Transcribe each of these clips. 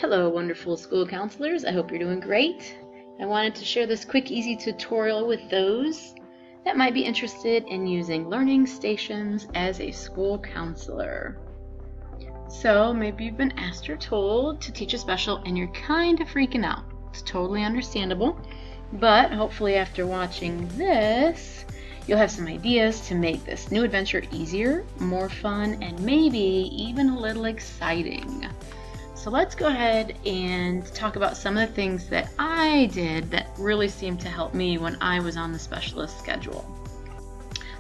Hello, wonderful school counselors. I hope you're doing great. I wanted to share this quick, easy tutorial with those that might be interested in using learning stations as a school counselor. So maybe you've been asked or told to teach a special and you're kind of freaking out. It's totally understandable, but hopefully after watching this, you'll have some ideas to make this new adventure easier, more fun, and maybe even a little exciting. So let's go ahead and talk about some of the things that I did that really seemed to help me when I was on the specialist schedule.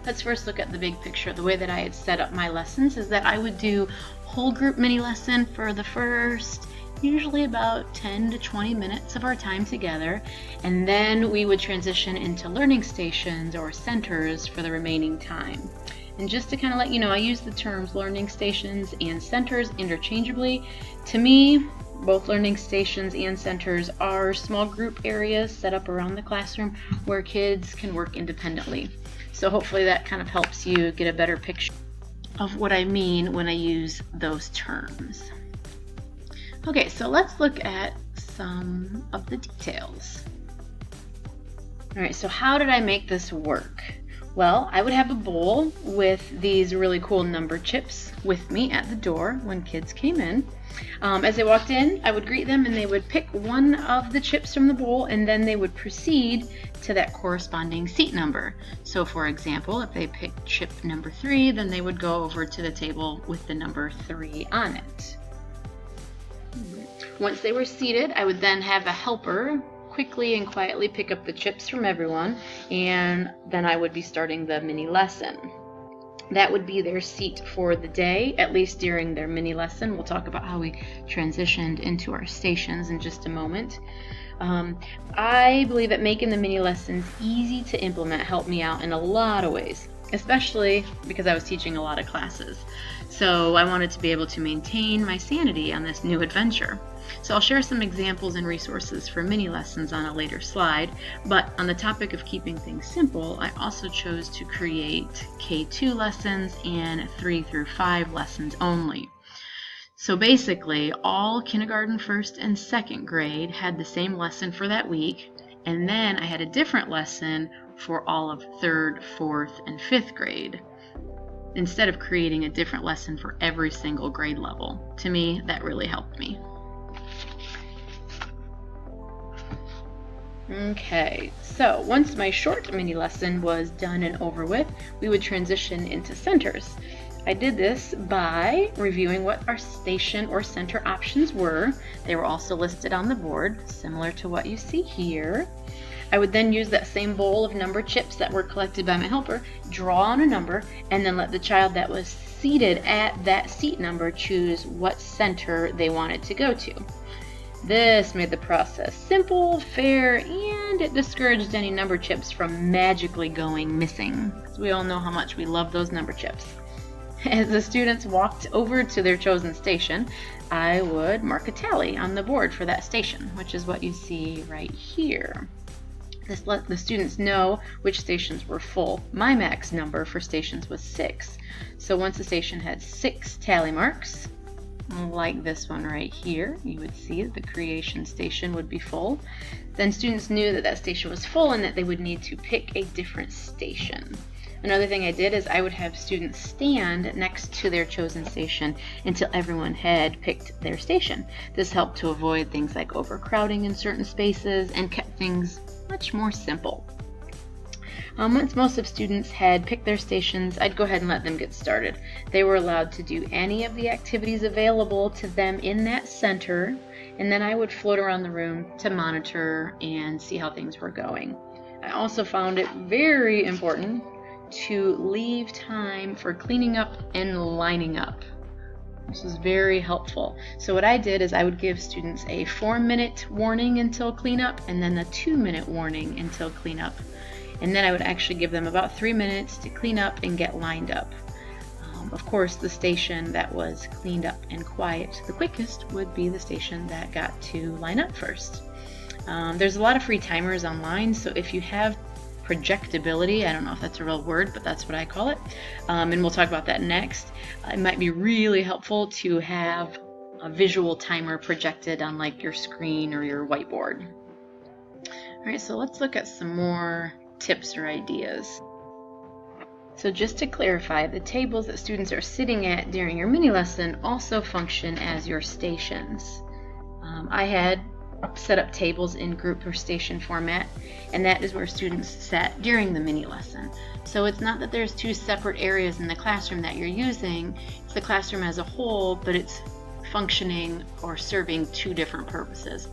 Let's first look at the big picture. The way that I had set up my lessons is that I would do whole group mini lesson for the first usually about 10 to 20 minutes of our time together, and then we would transition into learning stations or centers for the remaining time. And just to kind of let you know, I use the terms learning stations and centers interchangeably. To me, both learning stations and centers are small group areas set up around the classroom where kids can work independently. So hopefully that kind of helps you get a better picture of what I mean when I use those terms. Okay, so let's look at some of the details. All right, so how did I make this work? Well, I would have a bowl with these really cool number chips with me at the door when kids came in. As they walked in, I would greet them and they would pick one of the chips from the bowl, and then they would proceed to that corresponding seat number. So for example, if they picked chip number 3, then they would go over to the table with the number 3 on it. Once they were seated, I would then have a helper quickly and quietly pick up the chips from everyone, and then I would be starting the mini lesson. That would be their seat for the day, at least during their mini lesson. We'll talk about how we transitioned into our stations in just a moment. I believe that making the mini lessons easy to implement helped me out in a lot of ways, especially because I was teaching a lot of classes. So I wanted to be able to maintain my sanity on this new adventure. So I'll share some examples and resources for mini lessons on a later slide, but on the topic of keeping things simple, I also chose to create K2 lessons and 3 through 5 lessons only. So basically, all kindergarten, first, and second grade had the same lesson for that week, and then I had a different lesson for all of third, fourth, and fifth grade, instead of creating a different lesson for every single grade level. To me, that really helped me. Okay, so once my short mini lesson was done and over with, we would transition into centers. I did this by reviewing what our station or center options were. They were also listed on the board, similar to what you see here. I would then use that same bowl of number chips that were collected by my helper, draw on a number, and then let the child that was seated at that seat number choose what center they wanted to go to. This made the process simple, fair, and it discouraged any number chips from magically going missing, because we all know how much we love those number chips. As the students walked over to their chosen station, I would mark a tally on the board for that station, which is what you see right here. This let the students know which stations were full. My max number for stations was 6. So once the station had 6 tally marks, like this one right here, you would see that the creation station would be full. Then students knew that that station was full and that they would need to pick a different station. Another thing I did is I would have students stand next to their chosen station until everyone had picked their station. This helped to avoid things like overcrowding in certain spaces and kept things much more simple. Once most of students had picked their stations, I'd go ahead and let them get started. They were allowed to do any of the activities available to them in that center, and then I would float around the room to monitor and see how things were going. I also found it very important to leave time for cleaning up and lining up. This was very helpful. So what I did is I would give students a 4-minute warning until cleanup, and then a 2-minute warning until cleanup. And then I would actually give them about 3 minutes to clean up and get lined up. Of course, the station that was cleaned up and quiet the quickest would be the station that got to line up first. There's a lot of free timers online, so if you have projectability, I don't know if that's a real word, but that's what I call it, and we'll talk about that next. It might be really helpful to have a visual timer projected on like your screen or your whiteboard. All right, so let's look at some more tips or ideas. So just to clarify, the tables that students are sitting at during your mini lesson also function as your stations. I had set up tables in group or station format, and that is where students sat during the mini lesson. So it's not that there's two separate areas in the classroom that you're using, it's the classroom as a whole, but it's functioning or serving two different purposes.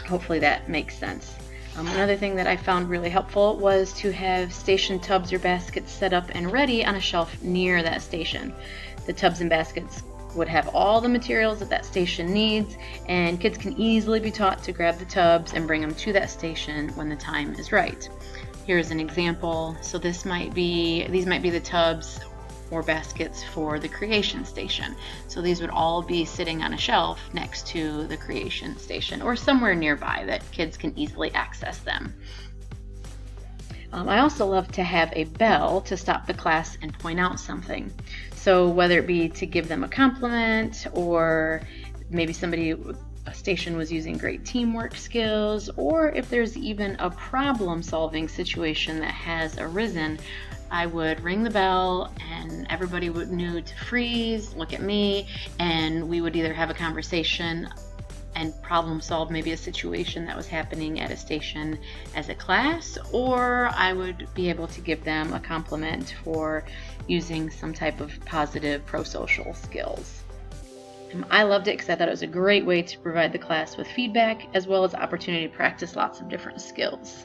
Hopefully that makes sense. Another thing that I found really helpful was to have station tubs or baskets set up and ready on a shelf near that station. The tubs and baskets would have all the materials that station needs, and kids can easily be taught to grab the tubs and bring them to that station when the time is right. Here's an example. So these might be the tubs or baskets for the creation station. So these would all be sitting on a shelf next to the creation station or somewhere nearby that kids can easily access them. I also love to have a bell to stop the class and point out something. So whether it be to give them a compliment, or maybe a station was using great teamwork skills, or if there's even a problem-solving situation that has arisen, I would ring the bell and everybody would know to freeze, look at me, and we would either have a conversation and problem solve maybe a situation that was happening at a station as a class, or I would be able to give them a compliment for using some type of positive pro-social skills. I loved it because I thought it was a great way to provide the class with feedback as well as opportunity to practice lots of different skills.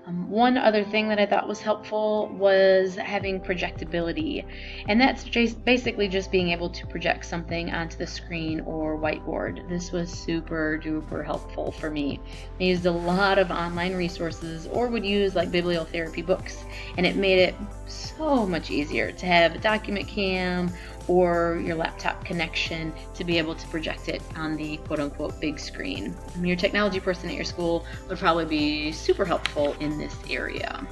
One other thing that I thought was helpful was having projectability, and that's basically just being able to project something onto the screen or whiteboard. This was super duper helpful for me. I used a lot of online resources or would use like bibliotherapy books, and it made it so much easier to have a document cam or your laptop connection to be able to project it on the quote-unquote big screen. Your technology person at your school would probably be super helpful in this area.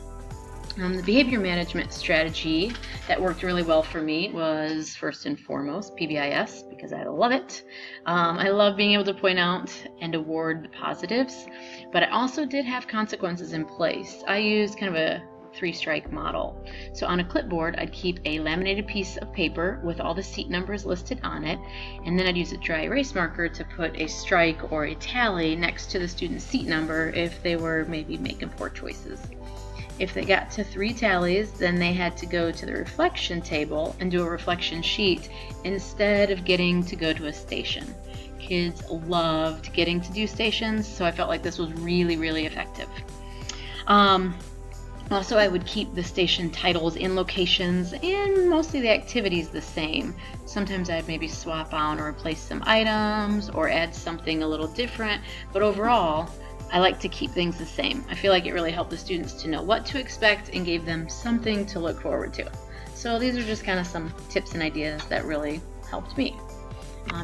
The behavior management strategy that worked really well for me was first and foremost PBIS, because I love it. I love being able to point out and award the positives, but I also did have consequences in place. I used kind of a 3-strike model. So on a clipboard, I'd keep a laminated piece of paper with all the seat numbers listed on it, and then I'd use a dry erase marker to put a strike or a tally next to the student's seat number if they were maybe making poor choices. If they got to 3 tallies, then they had to go to the reflection table and do a reflection sheet instead of getting to go to a station. Kids loved getting to do stations, so I felt like this was really, really effective. Also, I would keep the station titles in locations and mostly the activities the same. Sometimes I'd maybe swap out or replace some items or add something a little different, but overall, I like to keep things the same. I feel like it really helped the students to know what to expect and gave them something to look forward to. So these are just kind of some tips and ideas that really helped me.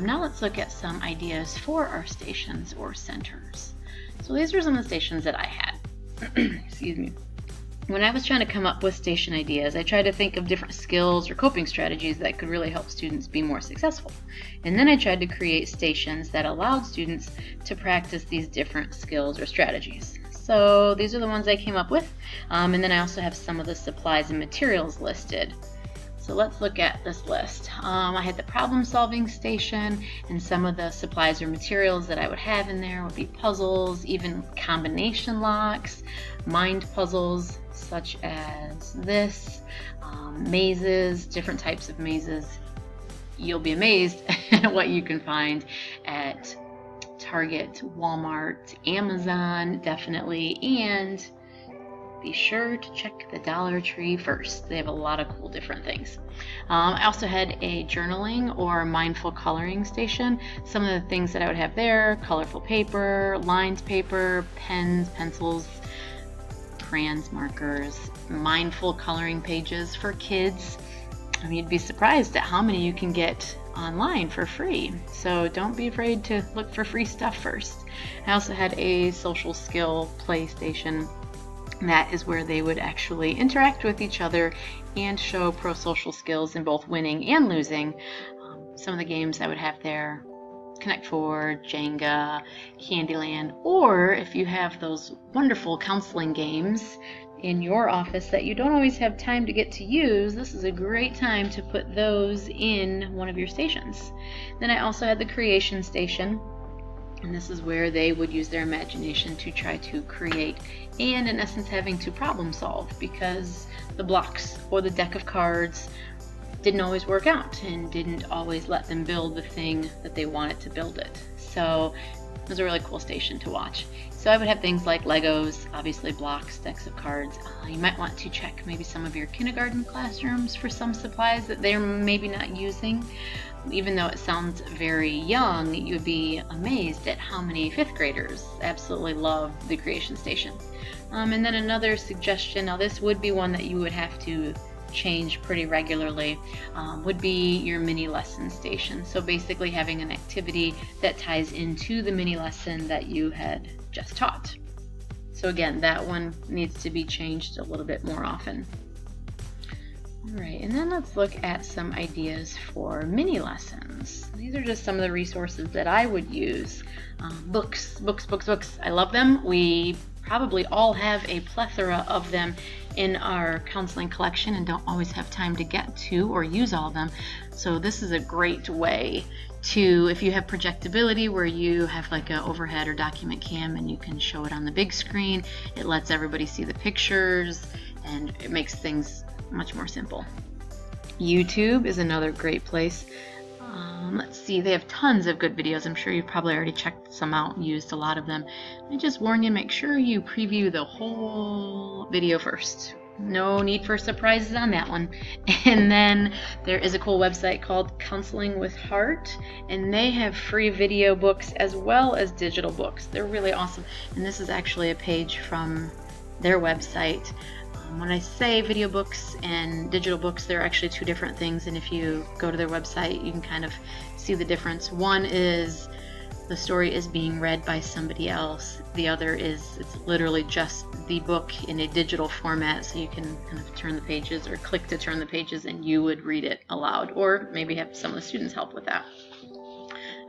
Now let's look at some ideas for our stations or centers. So these were some of the stations that I had. Excuse me. When I was trying to come up with station ideas, I tried to think of different skills or coping strategies that could really help students be more successful. And then I tried to create stations that allowed students to practice these different skills or strategies. So these are the ones I came up with. And then I also have some of the supplies and materials listed. So let's look at this list. I had the problem-solving station, and some of the supplies or materials that I would have in there would be puzzles, even combination locks, mind puzzles such as this, mazes, different types of mazes. You'll be amazed at what you can find at Target, Walmart, Amazon, definitely, and be sure to check the Dollar Tree first. They have a lot of cool different things. I also had a journaling or mindful coloring station. Some of the things that I would have there: colorful paper, lined paper, pens, pencils, crayons, markers, mindful coloring pages for kids. I mean, you'd be surprised at how many you can get online for free. So don't be afraid to look for free stuff first. I also had a social skill play station. That is where they would actually interact with each other and show pro-social skills in both winning and losing. some of the games I would have there: Connect 4, Jenga, Candyland, or if you have those wonderful counseling games in your office that you don't always have time to get to use, this is a great time to put those in one of your stations. Then I also had the creation station, and this is where they would use their imagination to try to create, and in essence having to problem solve, because the blocks or the deck of cards didn't always work out and didn't always let them build the thing that they wanted to build it. So it was a really cool station to watch. So I would have things like Legos, obviously blocks, decks of cards. You might want to check maybe some of your kindergarten classrooms for some supplies that they're maybe not using. Even though it sounds very young, you'd be amazed at how many 5th graders absolutely love the creation station. And then another suggestion, now this would be one that you would have to change pretty regularly, would be your mini lesson station. So basically having an activity that ties into the mini lesson that you had just taught. So again, that one needs to be changed a little bit more often. All right, and then let's look at some ideas for mini lessons. These are just some of the resources that I would use. Books. I love them. We probably all have a plethora of them in our counseling collection and don't always have time to get to or use all of them. So this is a great way to, if you have projectability where you have like an overhead or document cam and you can show it on the big screen, it lets everybody see the pictures and it makes things much more simple. YouTube is another great place. Let's see, they have tons of good videos. I'm sure you've probably already checked some out and used a lot of them. I just warn you, make sure you preview the whole video first. No need for surprises on that one. And then there is a cool website called Counseling with Heart, and they have free video books as well as digital books. They're really awesome. And this is actually a page from their website. When I say video books and digital books, they're actually two different things, and if you go to their website, you can kind of see the difference. One is the story is being read by somebody else. The other is it's literally just the book in a digital format, so you can kind of turn the pages or click to turn the pages and you would read it aloud, or maybe have some of the students help with that.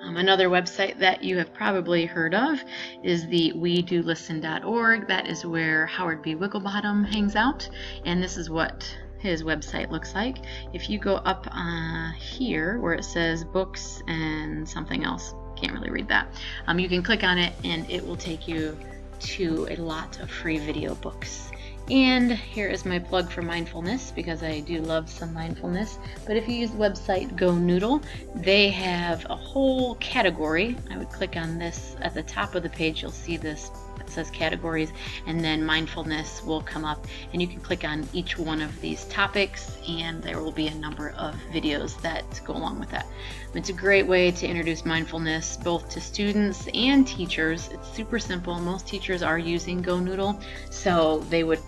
Another website that you have probably heard of is the wedolisten.org. That is where Howard B. Wigglebottom hangs out, and this is what his website looks like. If you go up here where it says books and something else, can't really read that, you can click on it and it will take you to a lot of free video books. And here is my plug for mindfulness, because I do love some mindfulness. But if you use the website Go Noodle, they have a whole category. I would click on this at the top of the page. You'll see this that says categories, and then mindfulness will come up, and you can click on each one of these topics and there will be a number of videos that go along with that. It's a great way to introduce mindfulness both to students and teachers. It's super simple. Most teachers are using Go Noodle, so they would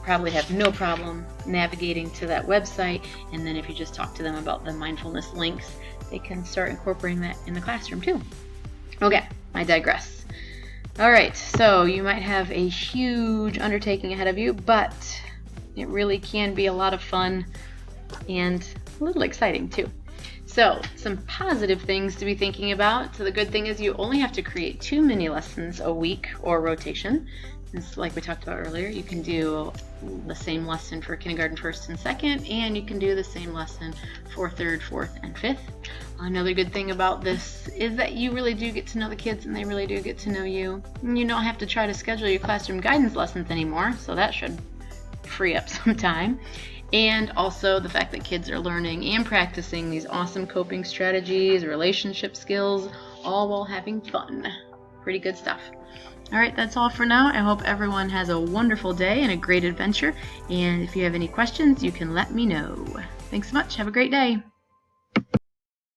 probably have no problem navigating to that website, and then if you just talk to them about the mindfulness links, they can start incorporating that in the classroom too. Okay, I digress. Alright, so you might have a huge undertaking ahead of you, but it really can be a lot of fun and a little exciting too. So, some positive things to be thinking about. So the good thing is you only have to create 2 mini lessons a week or rotation. It's like we talked about earlier, you can do the same lesson for kindergarten 1st and 2nd, and you can do the same lesson for 3rd, 4th, and 5th. Another good thing about this is that you really do get to know the kids and they really do get to know you. You don't have to try to schedule your classroom guidance lessons anymore, so that should free up some time. And also the fact that kids are learning and practicing these awesome coping strategies, relationship skills, all while having fun. Pretty good stuff. Alright, that's all for now. I hope everyone has a wonderful day and a great adventure. And if you have any questions, you can let me know. Thanks so much. Have a great day.